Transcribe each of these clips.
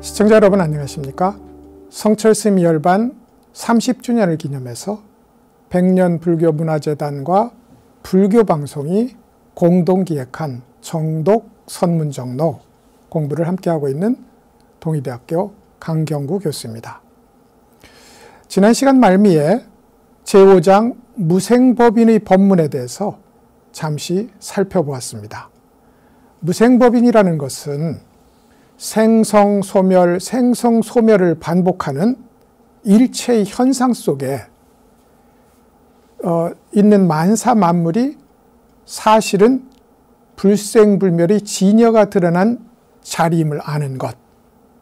시청자 여러분 안녕하십니까? 성철스님 열반 30주년을 기념해서 백년불교문화재단과 불교방송이 공동 기획한 정독 선문정로 공부를 함께하고 있는 동의대학교 강경구 교수입니다. 지난 시간 말미에 제5장 무생법인의 법문에 대해서 잠시 살펴보았습니다. 무생법인이라는 것은 생성소멸, 생성소멸을 반복하는 일체의 현상 속에 있는 만사 만물이 사실은 불생불멸의 진여가 드러난 자리임을 아는 것,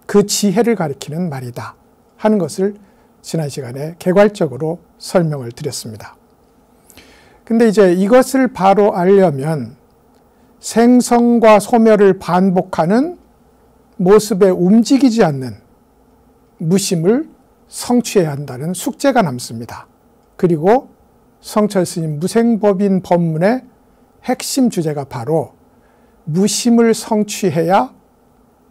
그 지혜를 가리키는 말이다 하는 것을 지난 시간에 개괄적으로 설명을 드렸습니다. 근데 이제 이것을 바로 알려면 생성과 소멸을 반복하는 모습에 움직이지 않는 무심을 성취해야 한다는 숙제가 남습니다. 그리고 성철스님 무생법인 법문의 핵심 주제가 바로 무심을 성취해야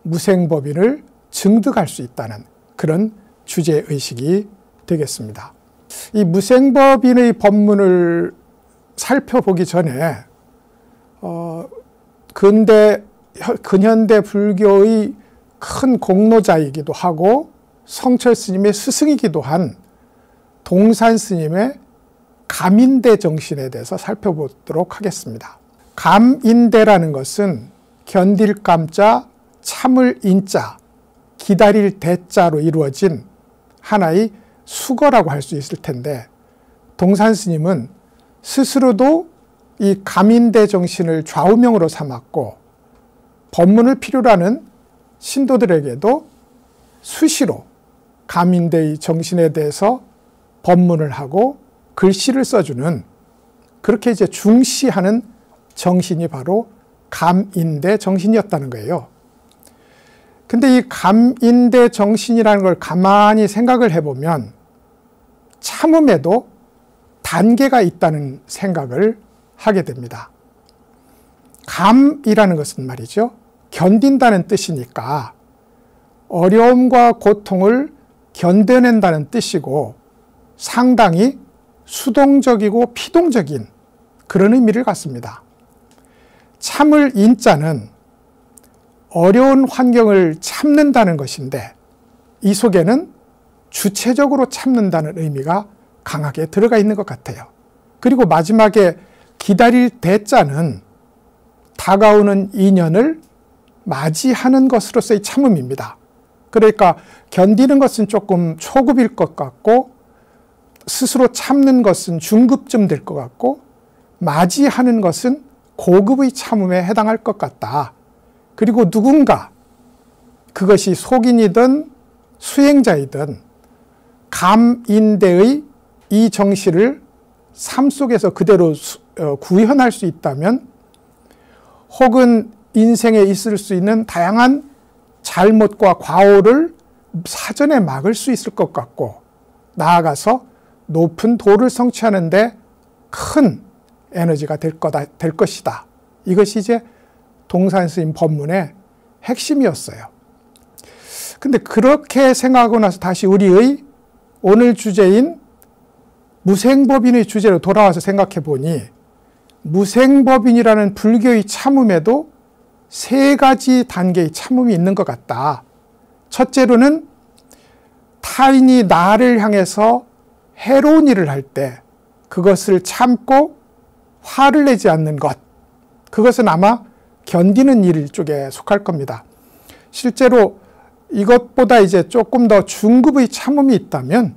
무생법인을 증득할 수 있다는 그런 주제의식이 되겠습니다. 이 무생법인의 법문을 살펴보기 전에 근현대 불교의 큰 공로자이기도 하고 성철스님의 스승이기도 한 동산스님의 감인대 정신에 대해서 살펴보도록 하겠습니다. 감인대라는 것은 견딜 감자, 참을 인자, 기다릴 대자로 이루어진 하나의 수거라고 할 수 있을 텐데, 동산스님은 스스로도 이 감인대 정신을 좌우명으로 삼았고 법문을 필요로 하는 신도들에게도 수시로 감인대의 정신에 대해서 법문을 하고 글씨를 써주는, 그렇게 이제 중시하는 정신이 바로 감인대 정신이었다는 거예요. 근데 이 감인대 정신이라는 걸 가만히 생각을 해보면 참음에도 단계가 있다는 생각을 하게 됩니다. 감이라는 것은 말이죠, 견딘다는 뜻이니까 어려움과 고통을 견뎌낸다는 뜻이고 상당히 수동적이고 피동적인 그런 의미를 갖습니다. 참을 인자는 어려운 환경을 참는다는 것인데 이 속에는 주체적으로 참는다는 의미가 강하게 들어가 있는 것 같아요. 그리고 마지막에 기다릴 대자는 다가오는 인연을 맞이하는 것으로서의 참음입니다. 그러니까 견디는 것은 조금 초급일 것 같고 스스로 참는 것은 중급쯤 될 것 같고 맞이하는 것은 고급의 참음에 해당할 것 같다. 그리고 누군가, 그것이 속인이든 수행자이든 감인대의 이 정신을 삶 속에서 그대로 구현할 수 있다면, 혹은 인생에 있을 수 있는 다양한 잘못과 과오를 사전에 막을 수 있을 것 같고, 나아가서 높은 도를 성취하는 데 큰 에너지가 될 것이다. 이것이 이제 동산스님 법문의 핵심이었어요. 근데 그렇게 생각하고 나서 다시 우리의 오늘 주제인 무생법인의 주제로 돌아와서 생각해 보니, 무생법인이라는 불교의 참음에도 세 가지 단계의 참음이 있는 것 같다. 첫째로는 타인이 나를 향해서 해로운 일을 할 때 그것을 참고 화를 내지 않는 것, 그것은 아마 견디는 일 쪽에 속할 겁니다. 실제로 이것보다 이제 조금 더 중급의 참음이 있다면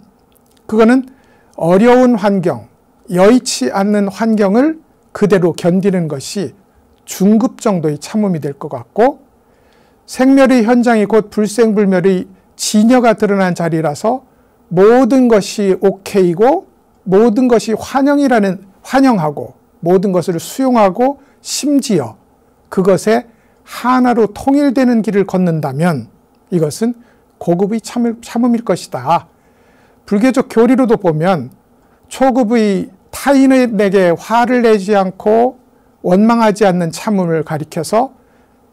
그거는 어려운 환경, 여의치 않는 환경을 그대로 견디는 것이 중급 정도의 참음이 될 것 같고, 생멸의 현장이 곧 불생불멸의 진여가 드러난 자리라서 모든 것이 오케이고 모든 것이 환영하고 모든 것을 수용하고 심지어 그것에 하나로 통일되는 길을 걷는다면 이것은 고급의 참음일 것이다. 불교적 교리로도 보면 초급의 타인에게 화를 내지 않고 원망하지 않는 참음을 가리켜서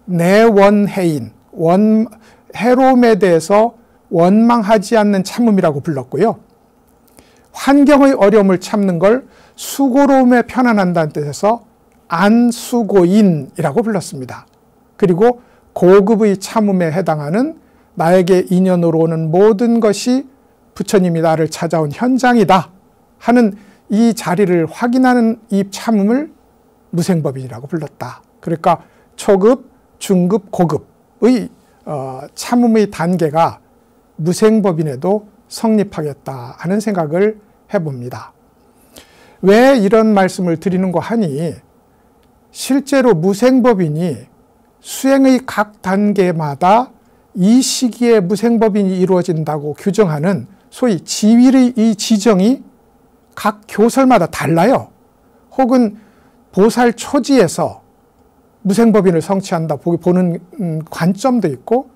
내원해인, 해로움에 대해서 원망하지 않는 참음이라고 불렀고요. 환경의 어려움을 참는 걸 수고로움에 편안한다는 뜻에서 안수고인이라고 불렀습니다. 그리고 고급의 참음에 해당하는 나에게 인연으로 오는 모든 것이 부처님이 나를 찾아온 현장이다 하는 이 자리를 확인하는 이 참음을 무생법인이라고 불렀다. 그러니까 초급, 중급, 고급의 참음의 단계가 무생법인에도 성립하겠다 하는 생각을 해봅니다. 왜 이런 말씀을 드리는고 하니 실제로 무생법인이 수행의 각 단계마다 이 시기에 무생법인이 이루어진다고 규정하는 소위 지위의 이 지정이 각 교설마다 달라요. 혹은 보살 초지에서 무생법인을 성취한다 보는 관점도 있고,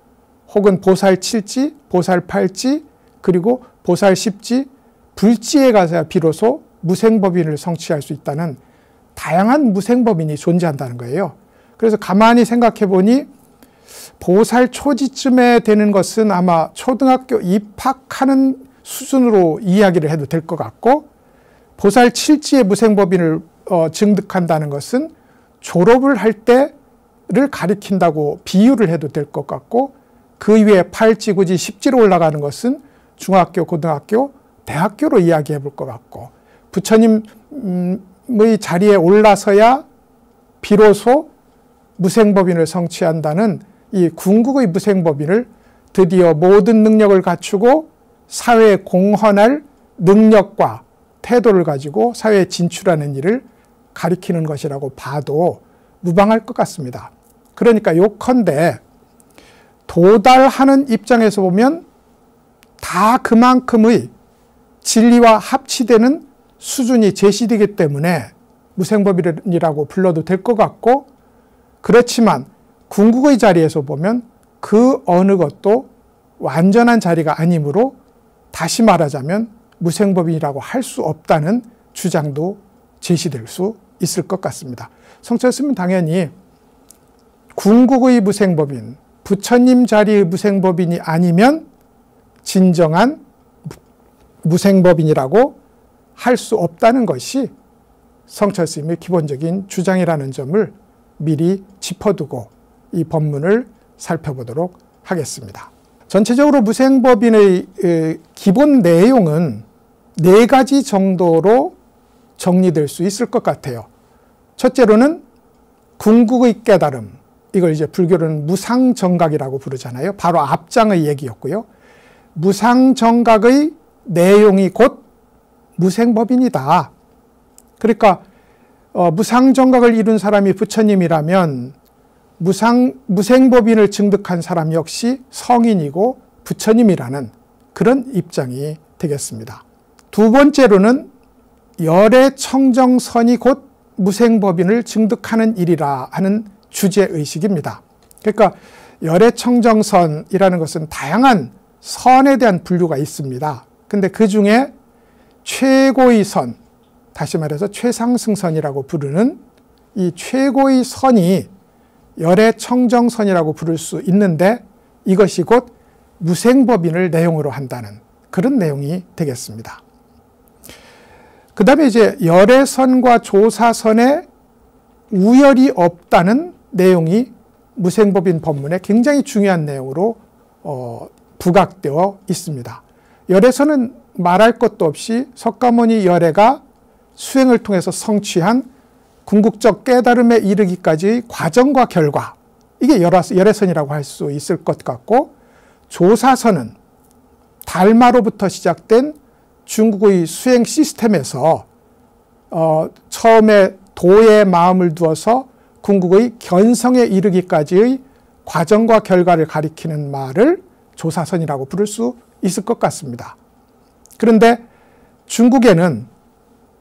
혹은 보살 7지, 보살 8지, 그리고 보살 10지, 불지에 가서야 비로소 무생법인을 성취할 수 있다는 다양한 무생법인이 존재한다는 거예요. 그래서 가만히 생각해 보니 보살 초지쯤에 되는 것은 아마 초등학교 입학하는 수준으로 이야기를 해도 될 것 같고, 보살 7지의 무생법인을 증득한다는 것은 졸업을 할 때를 가리킨다고 비유를 해도 될 것 같고, 그 이외에 8지, 9지, 10지로 올라가는 것은 중학교, 고등학교, 대학교로 이야기해 볼 것 같고, 부처님의 자리에 올라서야 비로소 무생법인을 성취한다는 이 궁극의 무생법인을 드디어 모든 능력을 갖추고 사회에 공헌할 능력과 태도를 가지고 사회에 진출하는 일을 가리키는 것이라고 봐도 무방할 것 같습니다. 그러니까 요컨대 도달하는 입장에서 보면 다 그만큼의 진리와 합치되는 수준이 제시되기 때문에 무생법인이라고 불러도 될 것 같고, 그렇지만 궁극의 자리에서 보면 그 어느 것도 완전한 자리가 아니므로 다시 말하자면 무생법인이라고 할 수 없다는 주장도 제시될 수 있을 것 같습니다. 성철스님은 당연히 궁극의 무생법인, 부처님 자리의 무생법인이 아니면 진정한 무생법인이라고 할 수 없다는 것이 성철스님의 기본적인 주장이라는 점을 미리 짚어두고 이 법문을 살펴보도록 하겠습니다. 전체적으로 무생법인의 기본 내용은 4가지 정도로 정리될 수 있을 것 같아요. 첫째로는 궁극의 깨달음, 이걸 이제 불교로는 무상정각이라고 부르잖아요. 바로 앞장의 얘기였고요. 무상정각의 내용이 곧 무생법인이다. 그러니까 무상정각을 이룬 사람이 부처님이라면 무생법인을 증득한 사람 역시 성인이고 부처님이라는 그런 입장이 되겠습니다. 두 번째로는 열의 청정선이 곧 무생법인을 증득하는 일이라 하는 주제의식입니다. 그러니까 열의 청정선이라는 것은 다양한 선에 대한 분류가 있습니다. 근데 그 중에 최고의 선, 다시 말해서 최상승선이라고 부르는 이 최고의 선이 열의 청정선이라고 부를 수 있는데, 이것이 곧 무생법인을 내용으로 한다는 그런 내용이 되겠습니다. 그 다음에 이제 열의 선과 조사선에 우열이 없다는 내용이 무생법인 법문에 굉장히 중요한 내용으로 부각되어 있습니다. 열의 선은 말할 것도 없이 석가모니 열애가 수행을 통해서 성취한 궁극적 깨달음에 이르기까지의 과정과 결과, 이게 열애선이라고 할 수 있을 것 같고, 조사선은 달마로부터 시작된 중국의 수행 시스템에서 처음에 도의 마음을 두어서 궁극의 견성에 이르기까지의 과정과 결과를 가리키는 말을 조사선이라고 부를 수 있을 것 같습니다. 그런데 중국에는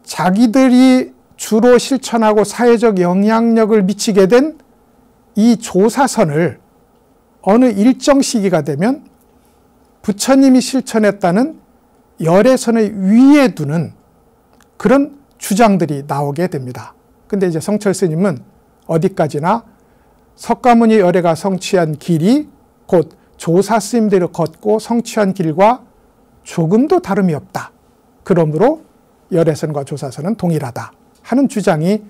자기들이 주로 실천하고 사회적 영향력을 미치게 된 이 조사선을 어느 일정 시기가 되면 부처님이 실천했다는 열애선의 위에 두는 그런 주장들이 나오게 됩니다. 근데 이제 성철 스님은 어디까지나 석가모니 열애가 성취한 길이 곧 조사 스님들이 걷고 성취한 길과 조금도 다름이 없다. 그러므로 열애선과 조사선은 동일하다 하는 주장이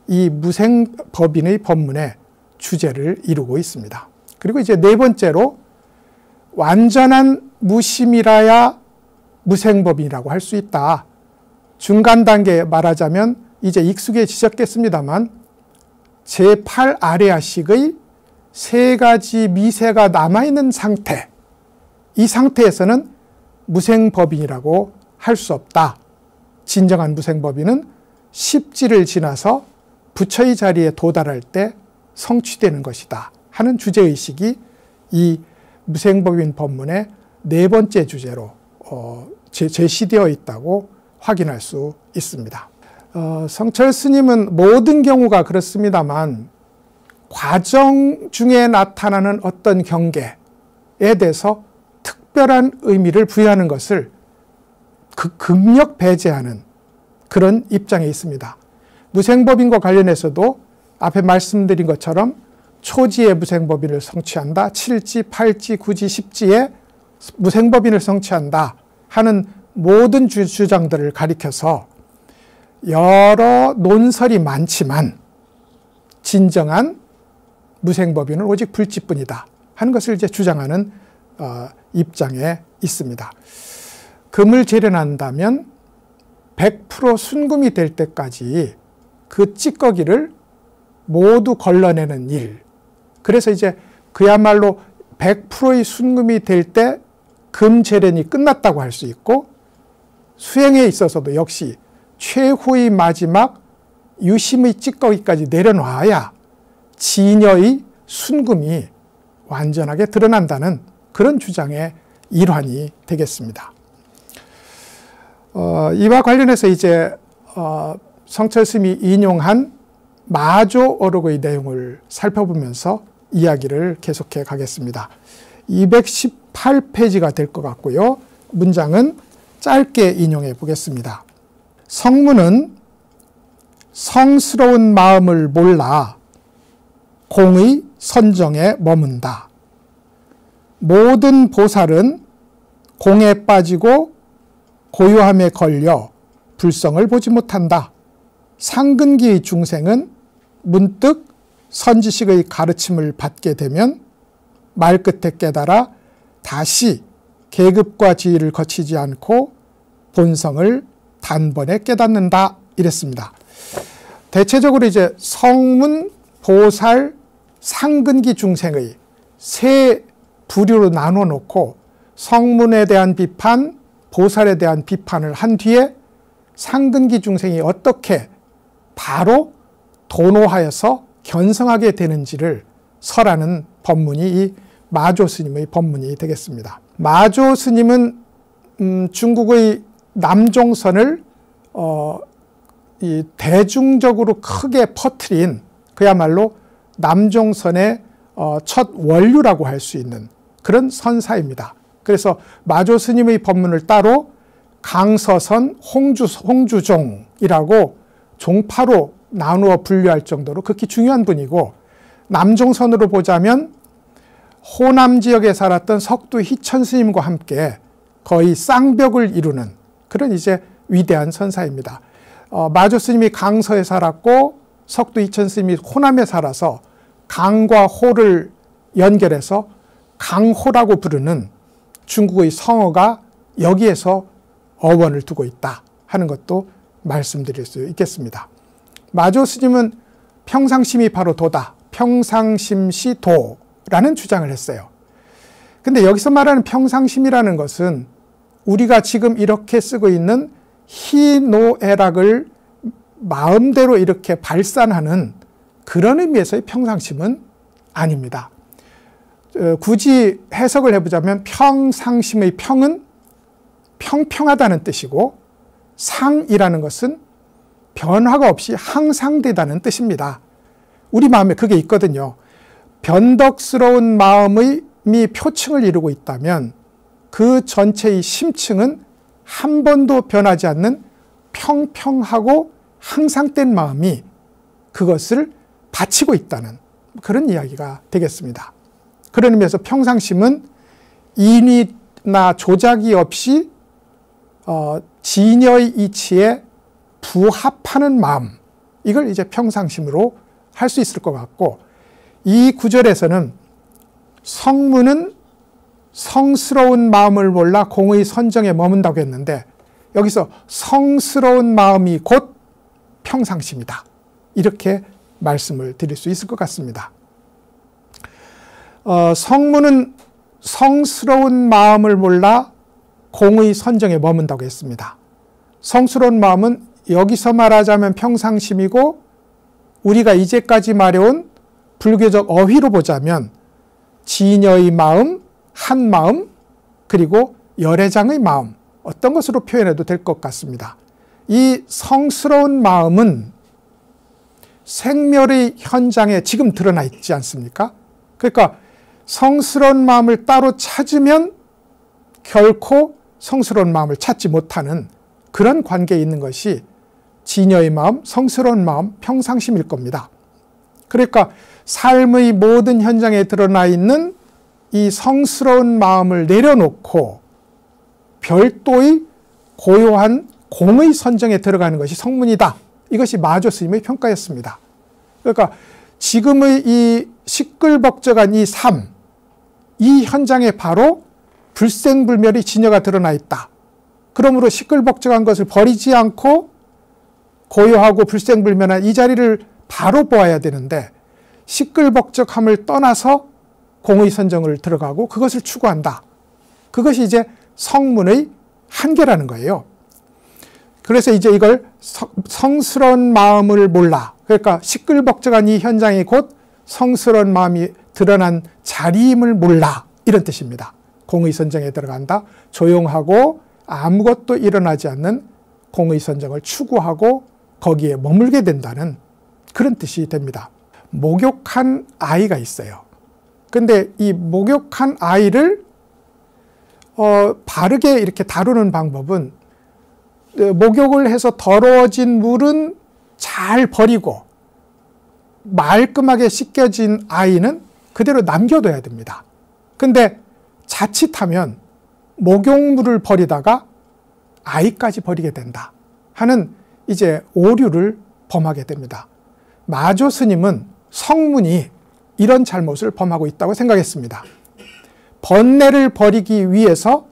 이 무생법인의 법문의 주제를 이루고 있습니다. 그리고 이제 네 번째로 완전한 무심이라야 무생법인이라고 할 수 있다. 중간 단계에 말하자면 이제 익숙해지셨겠습니다만 제8 아레아식의 세 가지 미세가 남아있는 상태, 이 상태에서는 무생법인이라고 할 수 없다. 진정한 무생법인은 십지를 지나서 부처의 자리에 도달할 때 성취되는 것이다 하는 주제의식이 이 무생법인 법문의 네 번째 주제로 제시되어 있다고 확인할 수 있습니다. 성철 스님은 모든 경우가 그렇습니다만 과정 중에 나타나는 어떤 경계에 대해서 특별한 의미를 부여하는 것을 극력 배제하는 그런 입장에 있습니다. 무생법인과 관련해서도 앞에 말씀드린 것처럼 초지의 무생법인을 성취한다, 7지, 8지, 9지, 10지에 무생법인을 성취한다 하는 모든 주장들을 가리켜서 여러 논설이 많지만 진정한 무생법인은 오직 불지뿐이다 하는 것을 이제 주장하는 입장에 있습니다. 금을 재련한다면 100% 순금이 될 때까지 그 찌꺼기를 모두 걸러내는 일. 그래서 이제 그야말로 100%의 순금이 될 때 금 재련이 끝났다고 할 수 있고, 수행에 있어서도 역시 최후의 마지막 유심의 찌꺼기까지 내려놔야 진여의 순금이 완전하게 드러난다는 그런 주장의 일환이 되겠습니다. 이와 관련해서 이제 성철 스님이 인용한 마조 어록의 내용을 살펴보면서 이야기를 계속해 가겠습니다. 218페이지가 될 것 같고요. 문장은 짧게 인용해 보겠습니다. 성문은 성스러운 마음을 몰라 공의 선정에 머문다. 모든 보살은 공에 빠지고 고요함에 걸려 불성을 보지 못한다. 상근기의 중생은 문득 선지식의 가르침을 받게 되면 말끝에 깨달아 다시 계급과 지위를 거치지 않고 본성을 단번에 깨닫는다. 이랬습니다. 대체적으로 이제 성문, 보살, 상근기 중생의 세 부류로 나눠 놓고 성문에 대한 비판, 보살에 대한 비판을 한 뒤에 상근기 중생이 어떻게 바로 도노하여서 견성하게 되는지를 설하는 법문이 이 마조 스님의 법문이 되겠습니다. 마조 스님은 중국의 남종선을 이 대중적으로 크게 퍼뜨린 그야말로 남종선의 첫 원류라고 할 수 있는 그런 선사입니다. 그래서 마조 스님의 법문을 따로 강서선, 홍주종이라고 종파로 나누어 분류할 정도로 극히 중요한 분이고, 남종선으로 보자면 호남 지역에 살았던 석두 희천 스님과 함께 거의 쌍벽을 이루는 그런 이제 위대한 선사입니다. 마조 스님이 강서에 살았고 석두 희천 스님이 호남에 살아서 강과 호를 연결해서 강호라고 부르는 중국의 성어가 여기에서 어원을 두고 있다 하는 것도 말씀드릴 수 있겠습니다. 마조 스님은 평상심이 바로 도다, 평상심시 도라는 주장을 했어요. 근데 여기서 말하는 평상심이라는 것은 우리가 지금 이렇게 쓰고 있는 희노애락을 마음대로 이렇게 발산하는 그런 의미에서의 평상심은 아닙니다. 굳이 해석을 해보자면 평상심의 평은 평평하다는 뜻이고, 상이라는 것은 변화가 없이 항상되다는 뜻입니다. 우리 마음에 그게 있거든요. 변덕스러운 마음이 표층을 이루고 있다면 그 전체의 심층은 한 번도 변하지 않는 평평하고 항상된 마음이 그것을 바치고 있다는 그런 이야기가 되겠습니다. 그런 의미에서 평상심은 인위나 조작이 없이 진여의 이치에 부합하는 마음, 이걸 이제 평상심으로 할 수 있을 것 같고, 이 구절에서는 성문은 성스러운 마음을 몰라 공의 선정에 머문다고 했는데, 여기서 성스러운 마음이 곧 평상심이다, 이렇게 말씀을 드릴 수 있을 것 같습니다. 성문은 성스러운 마음을 몰라 공의 선정에 머문다고 했습니다. 성스러운 마음은 여기서 말하자면 평상심이고, 우리가 이제까지 말해온 불교적 어휘로 보자면 진여의 마음, 한 마음, 그리고 열애장의 마음, 어떤 것으로 표현해도 될 것 같습니다. 이 성스러운 마음은 생멸의 현장에 지금 드러나 있지 않습니까? 그러니까 성스러운 마음을 따로 찾으면 결코 성스러운 마음을 찾지 못하는 그런 관계에 있는 것이 진여의 마음, 성스러운 마음, 평상심일 겁니다. 그러니까 삶의 모든 현장에 드러나 있는 이 성스러운 마음을 내려놓고 별도의 고요한 공의 선정에 들어가는 것이 성문이다. 이것이 마조 스님의 평가였습니다. 그러니까 지금의 이 시끌벅적한 이 삶, 이 현장에 바로 불생불멸의 진여가 드러나 있다. 그러므로 시끌벅적한 것을 버리지 않고 고요하고 불생불멸한 이 자리를 바로 보아야 되는데, 시끌벅적함을 떠나서 공의 선정을 들어가고 그것을 추구한다. 그것이 이제 성문의 한계라는 거예요. 그래서 이제 이걸 성스러운 마음을 몰라, 그러니까 시끌벅적한 이 현장이 곧 성스러운 마음이 드러난 자리임을 몰라, 이런 뜻입니다. 공의 선정에 들어간다. 조용하고 아무것도 일어나지 않는 공의 선정을 추구하고 거기에 머물게 된다는 그런 뜻이 됩니다. 목욕한 아이가 있어요. 근데 이 목욕한 아이를 바르게 이렇게 다루는 방법은, 목욕을 해서 더러워진 물은 잘 버리고 말끔하게 씻겨진 아이는 그대로 남겨둬야 됩니다. 근데 자칫하면 목욕물을 버리다가 아이까지 버리게 된다 하는 이제 오류를 범하게 됩니다. 마조 스님은 성문이 이런 잘못을 범하고 있다고 생각했습니다. 번뇌를 버리기 위해서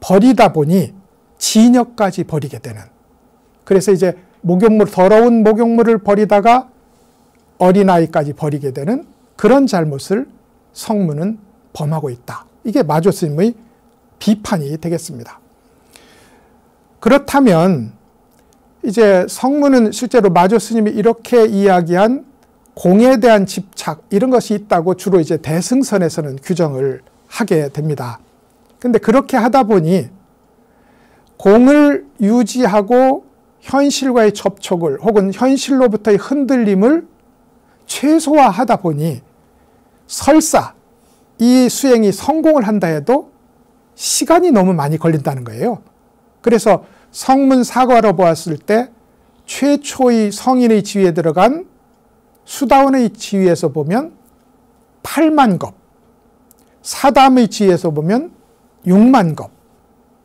버리다 보니 진여까지 버리게 되는, 그래서 이제 더러운 목욕물을 버리다가 어린아이까지 버리게 되는 그런 잘못을 성문은 범하고 있다. 이게 마조 스님의 비판이 되겠습니다. 그렇다면 이제 성문은 실제로 마조 스님이 이렇게 이야기한 공에 대한 집착, 이런 것이 있다고 주로 이제 대승선에서는 규정을 하게 됩니다. 근데 그렇게 하다 보니 공을 유지하고 현실과의 접촉을, 혹은 현실로부터의 흔들림을 최소화하다 보니 설사 이 수행이 성공을 한다 해도 시간이 너무 많이 걸린다는 거예요. 그래서 성문 사과로 보았을 때 최초의 성인의 지위에 들어간 수다원의 지위에서 보면 8만 겁, 사담의 지위에서 보면 6만 겁,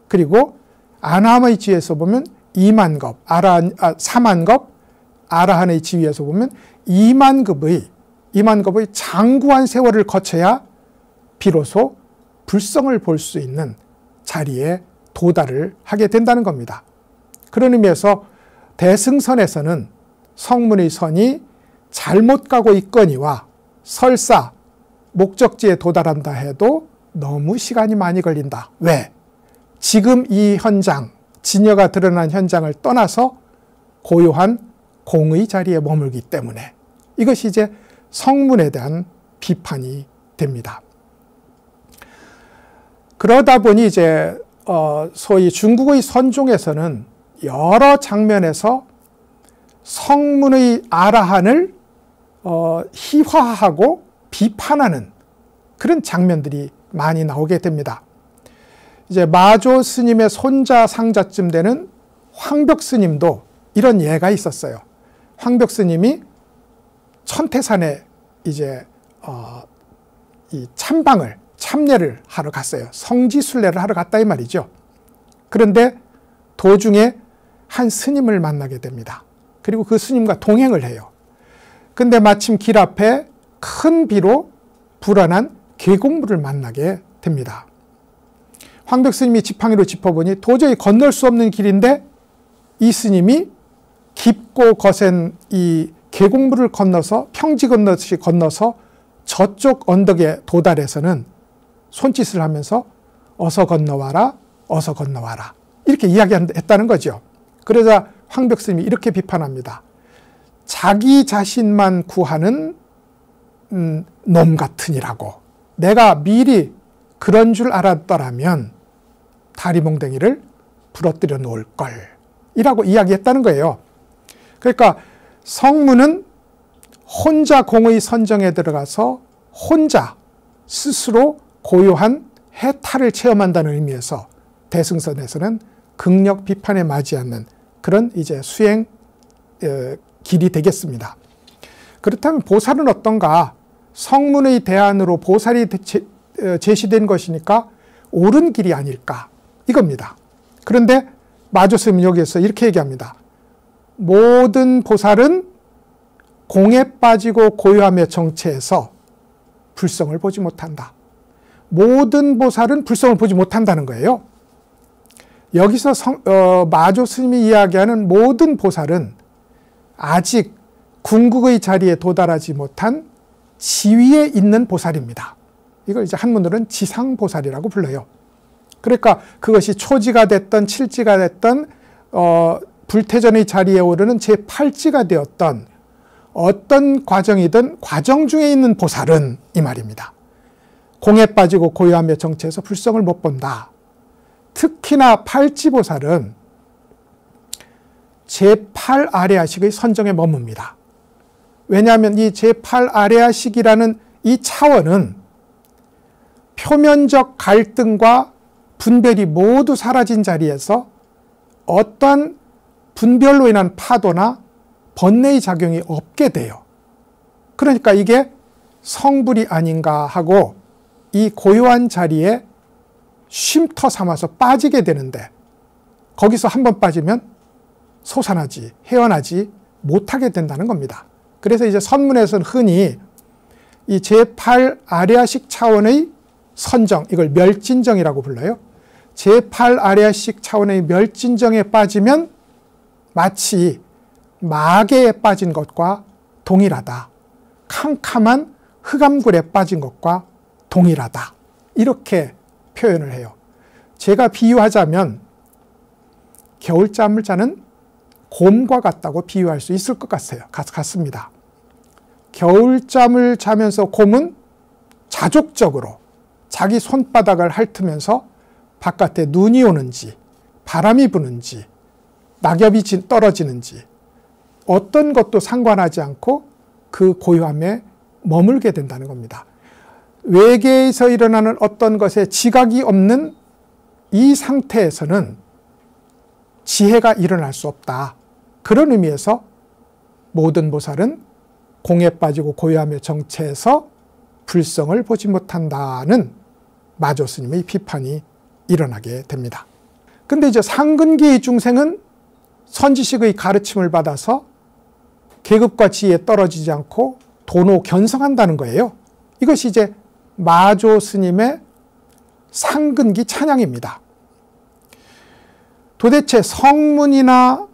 그리고 아람의 지위에서 보면 2만 겁, 4만 겁, 아라한의 지위에서 보면 2만 급의 장구한 세월을 거쳐야 비로소 불성을 볼 수 있는 자리에 도달을 하게 된다는 겁니다. 그런 의미에서 대승선에서는 성문의 선이 잘못 가고 있거니와 설사 목적지에 도달한다 해도 너무 시간이 많이 걸린다. 왜? 지금 이 현장, 진여가 드러난 현장을 떠나서 고요한 공의 자리에 머물기 때문에, 이것이 이제 성문에 대한 비판이 됩니다. 그러다 보니 이제 소위 중국의 선종에서는 여러 장면에서 성문의 아라한을 희화하고 비판하는 그런 장면들이 많이 나오게 됩니다. 이제 마조 스님의 손자 상자쯤 되는 황벽 스님도 이런 예가 있었어요. 황벽 스님이 천태산에 이제 이 참례를 하러 갔어요. 성지순례를 하러 갔다 이 말이죠. 그런데 도중에 한 스님을 만나게 됩니다. 그리고 그 스님과 동행을 해요. 근데 마침 길 앞에 큰 비로 불어난 계곡물을 만나게 됩니다. 황벽 스님이 지팡이로 짚어보니 도저히 건널 수 없는 길인데 이 스님이 깊고 거센 이 계곡물을 건너서 평지 건너듯이 건너서 저쪽 언덕에 도달해서는 손짓을 하면서 어서 건너와라, 어서 건너와라 이렇게 이야기했다는 거죠. 그러자 황벽 스님이 이렇게 비판합니다. 자기 자신만 구하는 놈 같으니라고. 내가 미리 그런 줄 알았더라면 다리몽댕이를 부러뜨려 놓을 걸 이라고 이야기했다는 거예요. 그러니까 성문은 혼자 공의 선정에 들어가서 혼자 스스로 고요한 해탈을 체험한다는 의미에서 대승선에서는 극력 비판에 맞지 않는 그런 이제 수행 길이 되겠습니다. 그렇다면 보살은 어떤가? 성문의 대안으로 보살이 제시된 것이니까 옳은 길이 아닐까? 이겁니다. 그런데 마조스님은 여기에서 이렇게 얘기합니다. 모든 보살은 공에 빠지고 고요함의 정체에서 불성을 보지 못한다. 모든 보살은 불성을 보지 못한다는 거예요. 여기서 마조스님이 이야기하는 모든 보살은 아직 궁극의 자리에 도달하지 못한 지위에 있는 보살입니다. 이걸 이제 한문으로는 지상보살이라고 불러요. 그러니까 그것이 초지가 됐던 칠지가 됐던 불태전의 자리에 오르는 제8지가 되었던 어떤 과정이든 과정 중에 있는 보살은 이 말입니다. 공에 빠지고 고요함의 정체에서 불성을 못 본다. 특히나 팔지보살은 제8아레아식의 선정에 머뭅니다. 왜냐하면 이 제8아레아식이라는 이 차원은 표면적 갈등과 분별이 모두 사라진 자리에서 어떠한 분별로 인한 파도나 번뇌의 작용이 없게 돼요. 그러니까 이게 성불이 아닌가 하고 이 고요한 자리에 쉼터 삼아서 빠지게 되는데 거기서 한번 빠지면 솟아나지 헤어나지 못하게 된다는 겁니다. 그래서 이제 선문에서는 흔히 이 제8아레아식 차원의 선정, 이걸 멸진정이라고 불러요. 제8아레아식 차원의 멸진정에 빠지면 마치 마개에 빠진 것과 동일하다. 캄캄한 흑암굴에 빠진 것과 동일하다. 이렇게 표현을 해요. 제가 비유하자면 겨울잠을 자는 곰과 같다고 비유할 수 있을 것 같습니다. 겨울잠을 자면서 곰은 자족적으로 자기 손바닥을 핥으면서 바깥에 눈이 오는지 바람이 부는지 낙엽이 떨어지는지 어떤 것도 상관하지 않고 그 고요함에 머물게 된다는 겁니다. 외계에서 일어나는 어떤 것에 지각이 없는 이 상태에서는 지혜가 일어날 수 없다. 그런 의미에서 모든 보살은 공에 빠지고 고요함의 정체에서 불성을 보지 못한다는 마조스님의 비판이 일어나게 됩니다. 근데 이제 상근기 중생은 선지식의 가르침을 받아서 계급과 지위에 떨어지지 않고 도노 견성한다는 거예요. 이것이 이제 마조 스님의 상근기 찬양입니다. 도대체 성문이나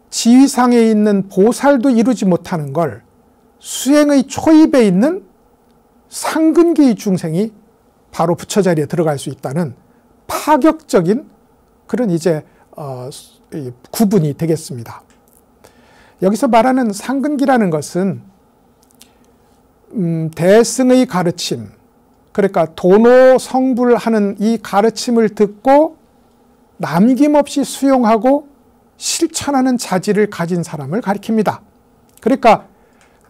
지위상에 있는 보살도 이루지 못하는 걸 수행의 초입에 있는 상근기 중생이 바로 부처자리에 들어갈 수 있다는 파격적인 그런 이제 구분이 되겠습니다. 여기서 말하는 상근기라는 것은 대승의 가르침, 그러니까 도노 성불하는 이 가르침을 듣고 남김없이 수용하고 실천하는 자질을 가진 사람을 가리킵니다. 그러니까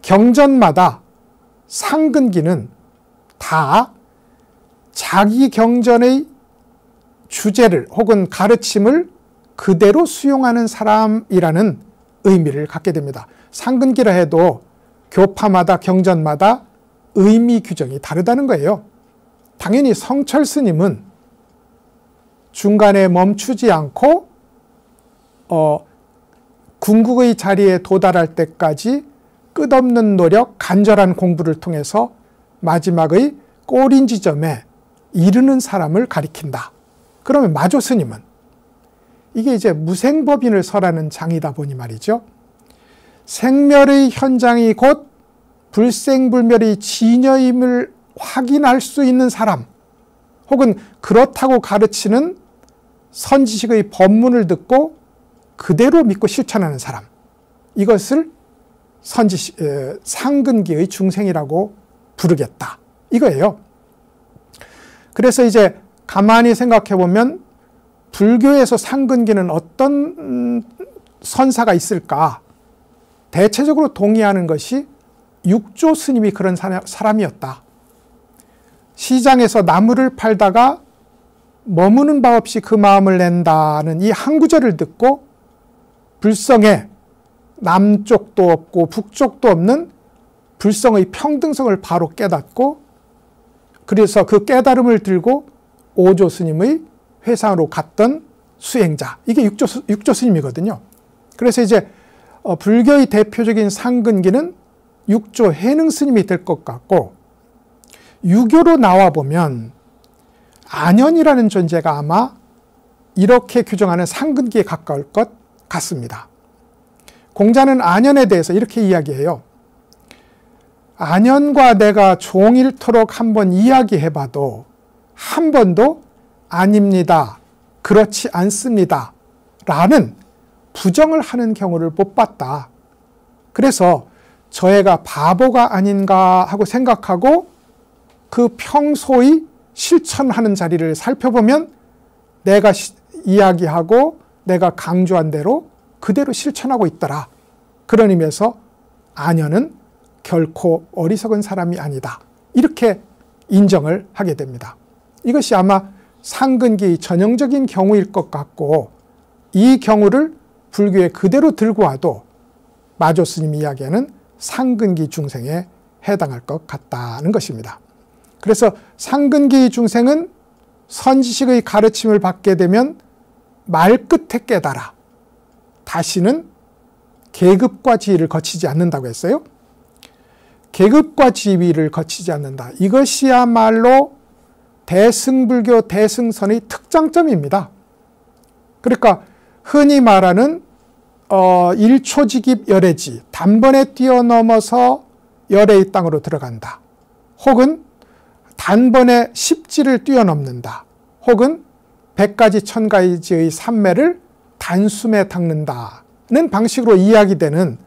경전마다 상근기는 다 자기 경전의 주제를 혹은 가르침을 그대로 수용하는 사람이라는 의미를 갖게 됩니다. 상근기라 해도 교파마다 경전마다 의미 규정이 다르다는 거예요. 당연히 성철 스님은 중간에 멈추지 않고 궁극의 자리에 도달할 때까지 끝없는 노력, 간절한 공부를 통해서 마지막의 꼬린 지점에 이르는 사람을 가리킨다. 그러면 마조 스님은 이게 이제 무생법인을 설하는 장이다 보니 말이죠. 생멸의 현장이 곧 불생불멸의 진여임을 확인할 수 있는 사람, 혹은 그렇다고 가르치는 선지식의 법문을 듣고 그대로 믿고 실천하는 사람, 이것을 상근기의 중생이라고 부르겠다, 이거예요. 그래서 이제 가만히 생각해 보면 불교에서 상근기는 어떤 선사가 있을까? 대체적으로 동의하는 것이 육조 스님이 그런 사람이었다. 시장에서 나무를 팔다가 머무는 바 없이 그 마음을 낸다는 이 한 구절을 듣고 불성에 남쪽도 없고 북쪽도 없는 불성의 평등성을 바로 깨닫고, 그래서 그 깨달음을 들고 오조 스님의 회상으로 갔던 수행자, 이게 육조 스님이거든요. 그래서 이제 불교의 대표적인 상근기는 육조 해능 스님이 될 것 같고, 유교로 나와보면 안현이라는 존재가 아마 이렇게 규정하는 상근기에 가까울 것 같습니다. 공자는 안현에 대해서 이렇게 이야기해요. 안현과 내가 종일토록 한번 이야기해봐도 한 번도 아닙니다, 그렇지 않습니다 라는 부정을 하는 경우를 못 봤다. 그래서 저 애가 바보가 아닌가 하고 생각하고 그 평소의 실천하는 자리를 살펴보면 내가 이야기하고 내가 강조한 대로 그대로 실천하고 있더라. 그런 의미에서 안현은 결코 어리석은 사람이 아니다, 이렇게 인정을 하게 됩니다. 이것이 아마 상근기의 전형적인 경우일 것 같고, 이 경우를 불교에 그대로 들고 와도 마조 스님이 이야기하는 상근기 중생에 해당할 것 같다는 것입니다. 그래서 상근기 중생은 선지식의 가르침을 받게 되면 말끝에 깨달아 다시는 계급과 지위를 거치지 않는다고 했어요. 계급과 지위를 거치지 않는다. 이것이야말로 대승불교 대승선의 특장점입니다. 그러니까 흔히 말하는 일초직입 열애지, 단번에 뛰어넘어서 열애의 땅으로 들어간다, 혹은 단번에 십지를 뛰어넘는다, 혹은 100가지 1000가지의 삼매를 단숨에 닦는다는 방식으로 이야기되는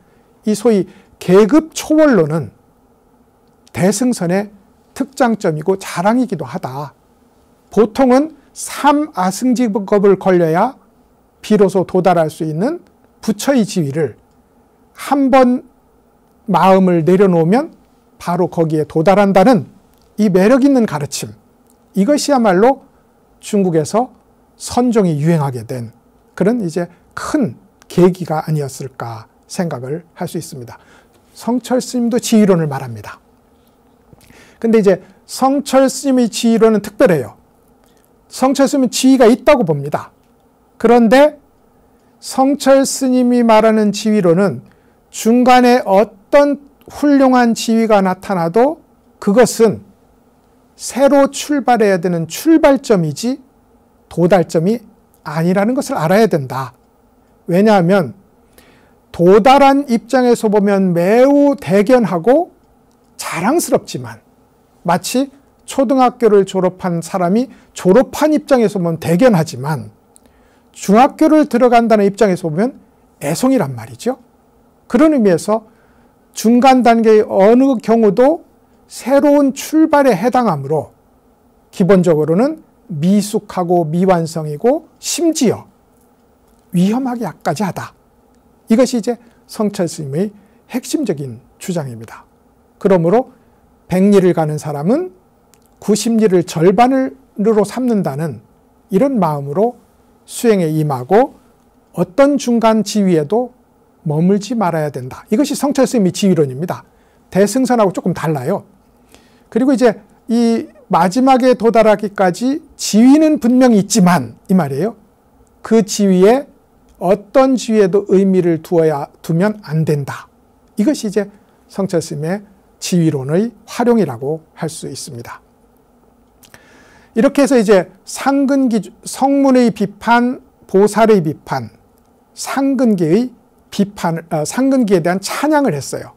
이 소위 계급 초월론은 대승선의 특장점이고 자랑이기도 하다. 보통은 삼아승직업을 걸려야 비로소 도달할 수 있는 부처의 지위를 한 번 마음을 내려놓으면 바로 거기에 도달한다는 이 매력 있는 가르침, 이것이야말로 중국에서 선종이 유행하게 된 그런 이제 큰 계기가 아니었을까 생각을 할 수 있습니다. 성철 스님도 지위론을 말합니다. 근데 이제 성철 스님의 지위론은 특별해요. 성철 스님은 지위가 있다고 봅니다. 그런데 성철 스님이 말하는 지위론은 중간에 어떤 훌륭한 지위가 나타나도 그것은 새로 출발해야 되는 출발점이지 도달점이 아니라는 것을 알아야 된다. 왜냐하면 도달한 입장에서 보면 매우 대견하고 자랑스럽지만, 마치 초등학교를 졸업한 사람이 졸업한 입장에서 보면 대견하지만 중학교를 들어간다는 입장에서 보면 애송이란 말이죠. 그런 의미에서 중간 단계의 어느 경우도 새로운 출발에 해당하므로 기본적으로는 미숙하고 미완성이고 심지어 위험하기까지 하다. 이것이 이제 성철 스님의 핵심적인 주장입니다. 그러므로 100리를 가는 사람은 90리를 절반으로 삼는다는 이런 마음으로 수행에 임하고 어떤 중간 지위에도 머물지 말아야 된다. 이것이 성철 스님의 지위론입니다. 대승선하고 조금 달라요. 그리고 이제 이 마지막에 도달하기까지 지위는 분명히 있지만 이 말이에요. 그 지위에 어떤 지위에도 의미를 두면 안 된다. 이것이 이제 성철 스님의 지위론의 활용이라고 할 수 있습니다. 이렇게 해서 이제 성문의 비판, 보살의 비판, 상근기에 대한 찬양을 했어요.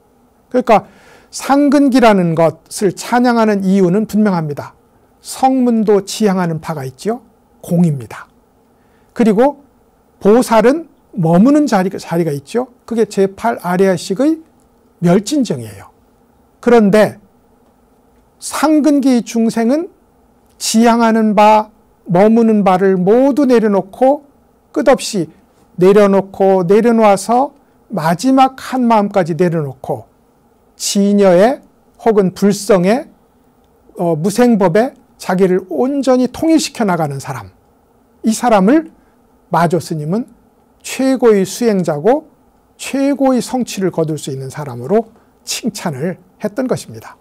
그러니까 상근기라는 것을 찬양하는 이유는 분명합니다. 성문도 지향하는 바가 있죠. 공입니다. 그리고 보살은 머무는 자리가 있죠. 그게 제8아리아식의 멸진정이에요. 그런데 상근기 중생은 지향하는 바, 머무는 바를 모두 내려놓고 끝없이 내려놓아서 마지막 한 마음까지 내려놓고 진여에 혹은 불성에 무생법에 자기를 온전히 통일시켜 나가는 사람, 이 사람을 마조 스님은 최고의 수행자고 최고의 성취를 거둘 수 있는 사람으로 칭찬을 했던 것입니다.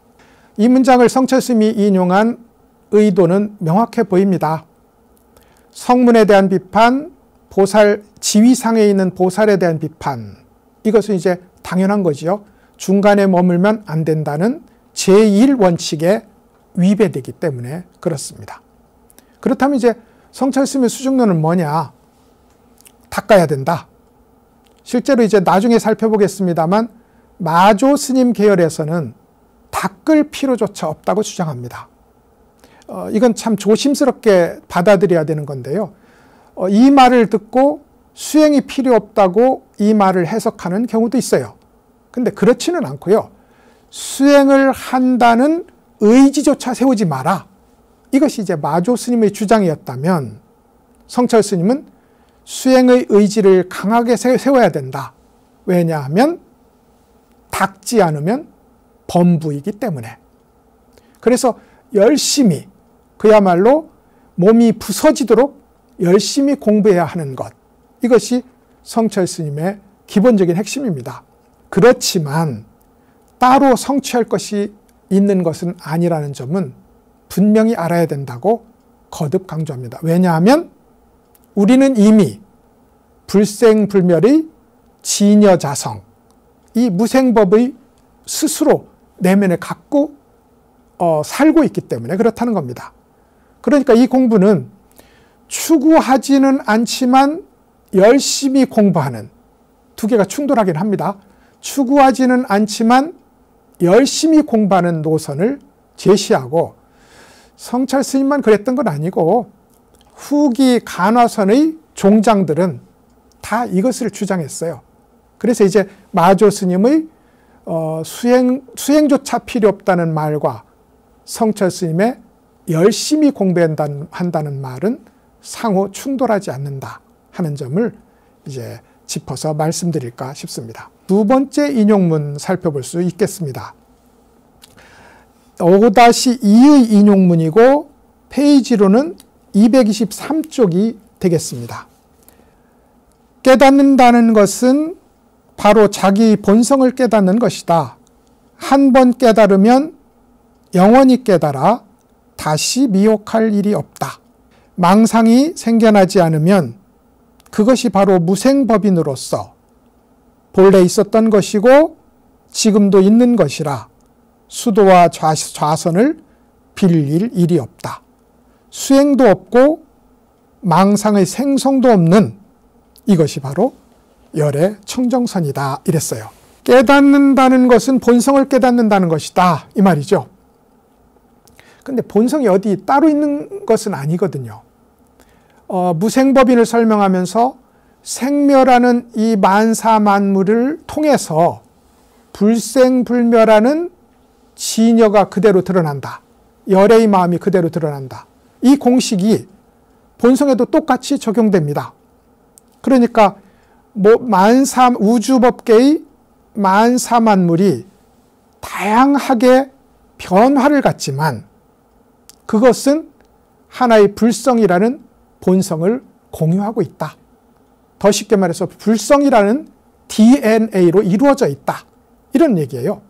이 문장을 성철 스님이 인용한 의도는 명확해 보입니다. 성문에 대한 비판, 보살 지위상에 있는 보살에 대한 비판, 이것은 이제 당연한 거지요. 중간에 머물면 안 된다는 제1원칙에 위배되기 때문에 그렇습니다. 그렇다면 이제 성철 스님의 수중론은 뭐냐? 닦아야 된다. 실제로 이제 나중에 살펴보겠습니다만 마조 스님 계열에서는 닦을 필요조차 없다고 주장합니다. 이건 참 조심스럽게 받아들여야 되는 건데요. 이 말을 듣고 수행이 필요 없다고 이 말을 해석하는 경우도 있어요. 근데 그렇지는 않고요. 수행을 한다는 의지조차 세우지 마라. 이것이 이제 마조 스님의 주장이었다면 성철 스님은 수행의 의지를 강하게 세워야 된다. 왜냐하면 닦지 않으면 범부이기 때문에. 그래서 열심히 그야말로 몸이 부서지도록 열심히 공부해야 하는 것. 이것이 성철 스님의 기본적인 핵심입니다. 그렇지만 따로 성취할 것이 있는 것은 아니라는 점은 분명히 알아야 된다고 거듭 강조합니다. 왜냐하면 우리는 이미 불생불멸의 진여자성, 이 무생법의 스스로 내면에 갖고 살고 있기 때문에 그렇다는 겁니다. 그러니까 이 공부는 추구하지는 않지만 열심히 공부하는, 두 개가 충돌하긴 합니다. 추구하지는 않지만 열심히 공부하는 노선을 제시하고, 성철 스님만 그랬던 건 아니고 후기 간화선의 종장들은 다 이것을 주장했어요. 그래서 이제 마조 스님의 수행조차 필요 없다는 말과 성철 스님의 열심히 공부한다는 말은 상호 충돌하지 않는다 하는 점을 이제 짚어서 말씀드릴까 싶습니다. 두 번째 인용문 살펴볼 수 있겠습니다. 5-2의 인용문이고 페이지로는 223쪽이 되겠습니다. 깨닫는다는 것은 바로 자기 본성을 깨닫는 것이다. 한 번 깨달으면 영원히 깨달아 다시 미혹할 일이 없다. 망상이 생겨나지 않으면 그것이 바로 무생법인으로서 본래 있었던 것이고 지금도 있는 것이라 수도와 좌선을 빌릴 일이 없다. 수행도 없고 망상의 생성도 없는 이것이 바로 열의 청정선이다 이랬어요. 깨닫는다는 것은 본성을 깨닫는다는 것이다 이 말이죠. 근데 본성이 어디 따로 있는 것은 아니거든요. 무생법인을 설명하면서 생멸하는 이 만사만물을 통해서 불생불멸하는 진여가 그대로 드러난다. 열의 마음이 그대로 드러난다. 이 공식이 본성에도 똑같이 적용됩니다. 그러니까 우주법계의 만사만물이 다양하게 변화를 갖지만 그것은 하나의 불성이라는 본성을 공유하고 있다. 더 쉽게 말해서 불성이라는 DNA로 이루어져 있다. 이런 얘기예요.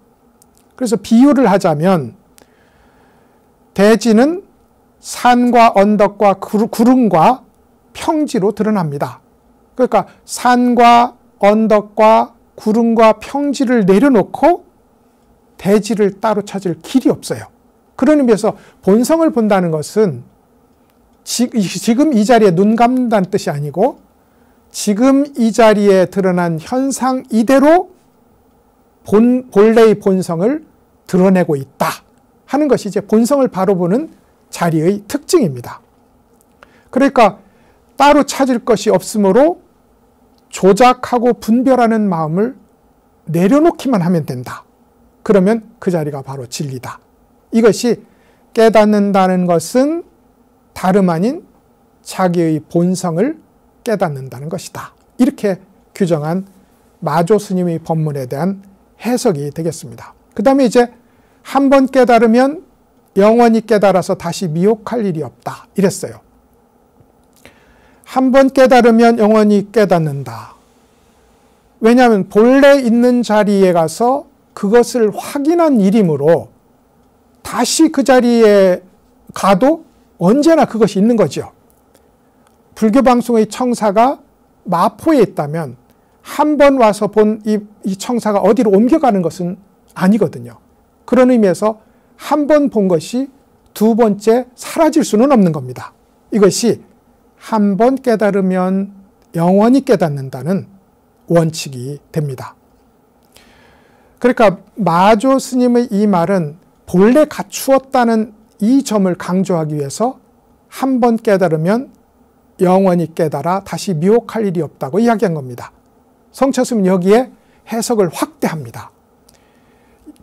그래서 비유를 하자면 대지는 산과 언덕과 구름과 평지로 드러납니다. 그러니까 산과 언덕과 구름과 평지를 내려놓고 대지를 따로 찾을 길이 없어요. 그런 의미에서 본성을 본다는 것은 지금 이 자리에 눈 감는다는 뜻이 아니고 지금 이 자리에 드러난 현상 이대로 본래의 본성을 드러내고 있다 하는 것이 이제 본성을 바로 보는 자리의 특징입니다. 그러니까 따로 찾을 것이 없으므로 조작하고 분별하는 마음을 내려놓기만 하면 된다. 그러면 그 자리가 바로 진리다. 이것이 깨닫는다는 것은 다름 아닌 자기의 본성을 깨닫는다는 것이다. 이렇게 규정한 마조 스님의 법문에 대한 해석이 되겠습니다. 그 다음에 이제 한 번 깨달으면 영원히 깨달아서 다시 미혹할 일이 없다. 이랬어요. 한 번 깨달으면 영원히 깨닫는다. 왜냐하면 본래 있는 자리에 가서 그것을 확인한 일이므로 다시 그 자리에 가도 언제나 그것이 있는 거죠. 불교 방송의 청사가 마포에 있다면 한 번 와서 본 이 청사가 어디로 옮겨가는 것은 아니거든요. 그런 의미에서 한 번 본 것이 두 번째 사라질 수는 없는 겁니다. 이것이 한 번 깨달으면 영원히 깨닫는다는 원칙이 됩니다. 그러니까 마조 스님의 이 말은 본래 갖추었다는 이 점을 강조하기 위해서 한 번 깨달으면 영원히 깨달아 다시 미혹할 일이 없다고 이야기한 겁니다. 성철스님은 여기에 해석을 확대합니다.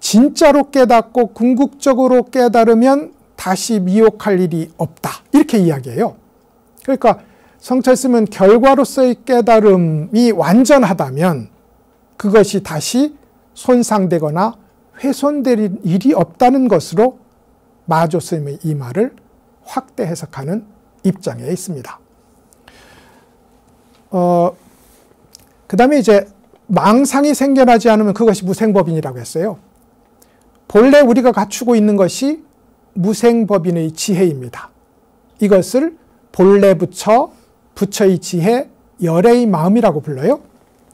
진짜로 깨닫고 궁극적으로 깨달으면 다시 미혹할 일이 없다. 이렇게 이야기해요. 그러니까 성철스님은 결과로서의 깨달음이 완전하다면 그것이 다시 손상되거나 훼손될 일이 없다는 것으로 마조 스님의 이 말을 확대 해석하는 입장에 있습니다. 그 다음에 이제 망상이 생겨나지 않으면 그것이 무생법인이라고 했어요. 본래 우리가 갖추고 있는 것이 무생법인의 지혜입니다. 이것을 본래 부처, 부처의 지혜, 열애의 마음이라고 불러요.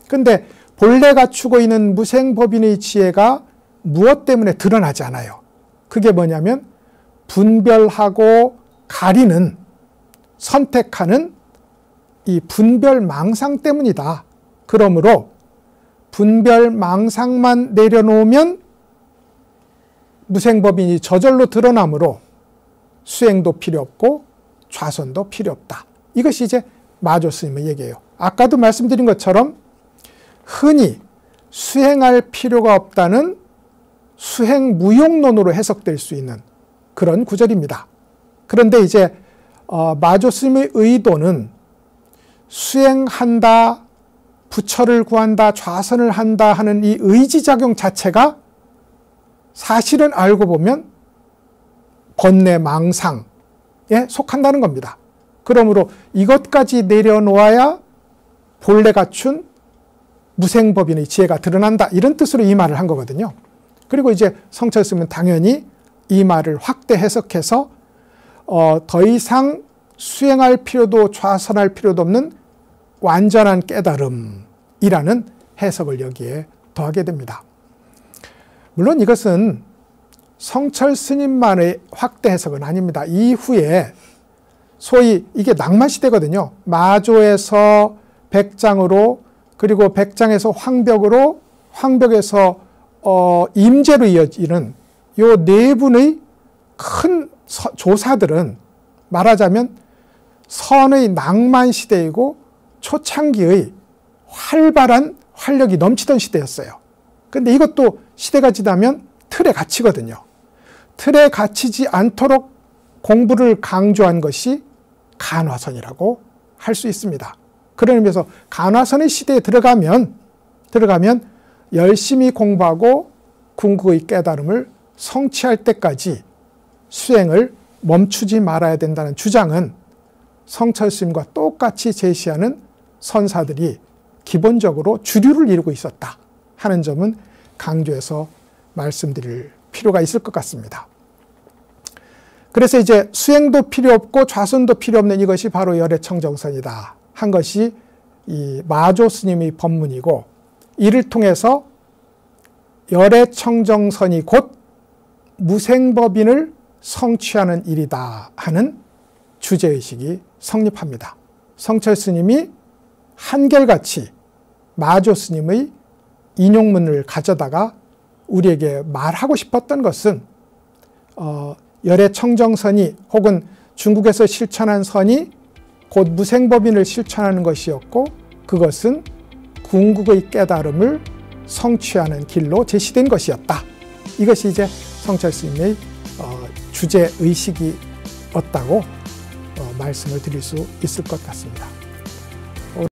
그런데 본래 갖추고 있는 무생법인의 지혜가 무엇 때문에 드러나지 않아요? 그게 뭐냐면 분별하고 가리는, 선택하는 이 분별 망상 때문이다. 그러므로 분별 망상만 내려놓으면 무생법인이 저절로 드러나므로 수행도 필요 없고 좌선도 필요 없다. 이것이 이제 마조 스님의 얘기예요. 아까도 말씀드린 것처럼 흔히 수행할 필요가 없다는 수행 무용론으로 해석될 수 있는 그런 구절입니다. 그런데 이제 마조 스님의 의도는 수행한다, 부처를 구한다, 좌선을 한다 하는 이 의지작용 자체가 사실은 알고 보면 번뇌 망상에 속한다는 겁니다. 그러므로 이것까지 내려놓아야 본래 갖춘 무생법인의 지혜가 드러난다. 이런 뜻으로 이 말을 한 거거든요. 그리고 이제 성철스님은 당연히 이 말을 확대 해석해서 더 이상 수행할 필요도 좌선할 필요도 없는 완전한 깨달음이라는 해석을 여기에 더하게 됩니다. 물론 이것은 성철 스님만의 확대 해석은 아닙니다. 이후에 소위 이게 낭만시대거든요. 마조에서 백장으로, 그리고 백장에서 황벽으로, 황벽에서 임재로 이어지는 요 네 분의 큰 조사들은 말하자면 선의 낭만시대이고 초창기의 활발한 활력이 넘치던 시대였어요. 근데 이것도 시대가 지나면 틀에 갇히거든요. 틀에 갇히지 않도록 공부를 강조한 것이 간화선이라고 할 수 있습니다. 그런 의미에서 간화선의 시대에 들어가면 열심히 공부하고 궁극의 깨달음을 성취할 때까지 수행을 멈추지 말아야 된다는 주장은 성철스님과 똑같이 제시하는 선사들이 기본적으로 주류를 이루고 있었다 하는 점은 강조해서 말씀드릴 필요가 있을 것 같습니다. 그래서 이제 수행도 필요 없고 좌선도 필요 없는 이것이 바로 열애청정선이다 한 것이 이 마조 스님의 법문이고, 이를 통해서 열애청정선이 곧 무생법인을 성취하는 일이다 하는 주제의식이 성립합니다. 성철 스님이 한결같이 마조 스님의 인용문을 가져다가 우리에게 말하고 싶었던 것은 열애청정선이 혹은 중국에서 실천한 선이 곧 무생법인을 실천하는 것이었고, 그것은 궁극의 깨달음을 성취하는 길로 제시된 것이었다. 이것이 이제 성철 스님의 주제의식이었다고 말씀을 드릴 수 있을 것 같습니다.